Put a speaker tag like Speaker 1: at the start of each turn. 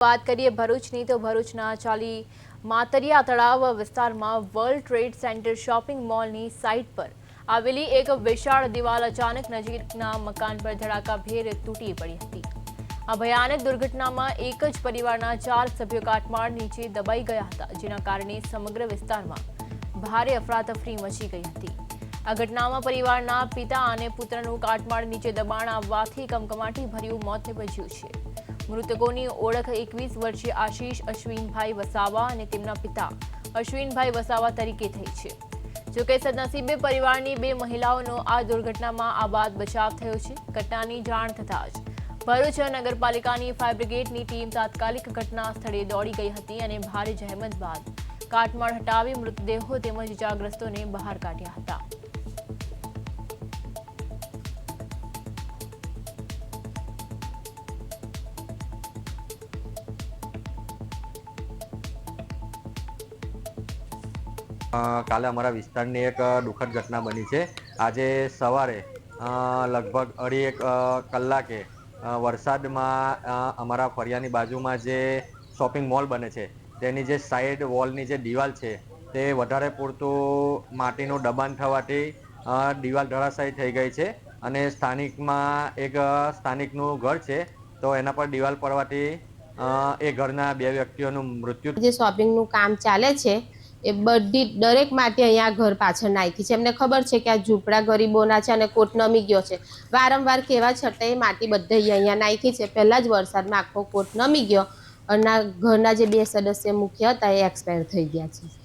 Speaker 1: વાત કરીએ ભરૂચની તો ભરૂચના ચાલી માતરિયા તળાવ વિસ્તારમાં વર્લ્ડ ટ્રેડ સેન્ટર શોપિંગ મોલની સાઇટ પર આવેલી એક વિશાળ દિવાલ અચાનક નજીકના મકાન પર ધડાકાભેર તૂટી પડી હતી। આ ભયાનક દુર્ઘટનામાં એક જ પરિવારના 4 સભ્યો કાટમાળ નીચે દબાઈ ગયા હતા, જેના કારણે સમગ્ર વિસ્તારમાં ભારે અફરાતફરી મચી ગઈ હતી। આ ઘટનામાં પરિવારના પિતા અને પુત્રનું કાટમાળ નીચે દબાણ આવવાથી કમકમાટી ભર્યું મોત નીપજ્યું છે। મૃતકોની ઓળખ 21 વર્ષીય આશીષ અશ્વિનભાઈ વસાવા અને તેમના પિતા અશ્વિનભાઈ વસાવા તરીકે થઈ છે। જોકે સદનસીબે પરિવારની 2 મહિલાઓનો આ દુર્ઘટનામાં આબાદ બચાવ થયો છે। ઘટનાની જાણ થતાં જ ભરૂચ નગરપાલિકાની ફાયર બ્રિગેડની ટીમ તાત્કાલિક ઘટના સ્થળે દોડી ગઈ હતી અને ભારે જહેમત બાદ કાટમાળ હટાવી મૃતદેહો તેમજ ઇજાગ્રસ્તોને બહાર કાઢ્યા હતા।
Speaker 2: કાલે અમારા વિસ્તારની એક દુઃખદ ઘટના બની છે। આજે સવારે લગભગ 2.5 કલાકે વરસાદમાં અમારા ફળિયાની બાજુમાં જે શોપિંગ મોલ બને છે તેની જે સાઈડ વોલની જે દિવાલ છે તે વધારે પૂરતું માટીનું દબાણ થવાથી દિવાલ ધરાશાયી થઈ ગઈ છે અને સ્થાનિકમાં એક સ્થાનિકનું ઘર છે તો એના પર દિવાલ પડવાથી એ ઘરના 2 વ્યક્તિઓનું મૃત્યુ।
Speaker 3: જે શોપિંગનું કામ ચાલે છે એ બધી દરેક માટે અહીંયા ઘર પાછળ નાખી છે। એમને ખબર છે કે આ ઝૂંપડા ગરીબોના છે અને કોટ નમી ગયો છે। વારંવાર કહેવા છતાંય માટી બધે અહીંયા નાખી છે। પહેલા જ વરસાદમાં આખો કોટ નમી ગયો અને ઘરના જે 2 સદસ્ય મુખ્ય હતા એ એક્સપાયર થઈ ગયા છે।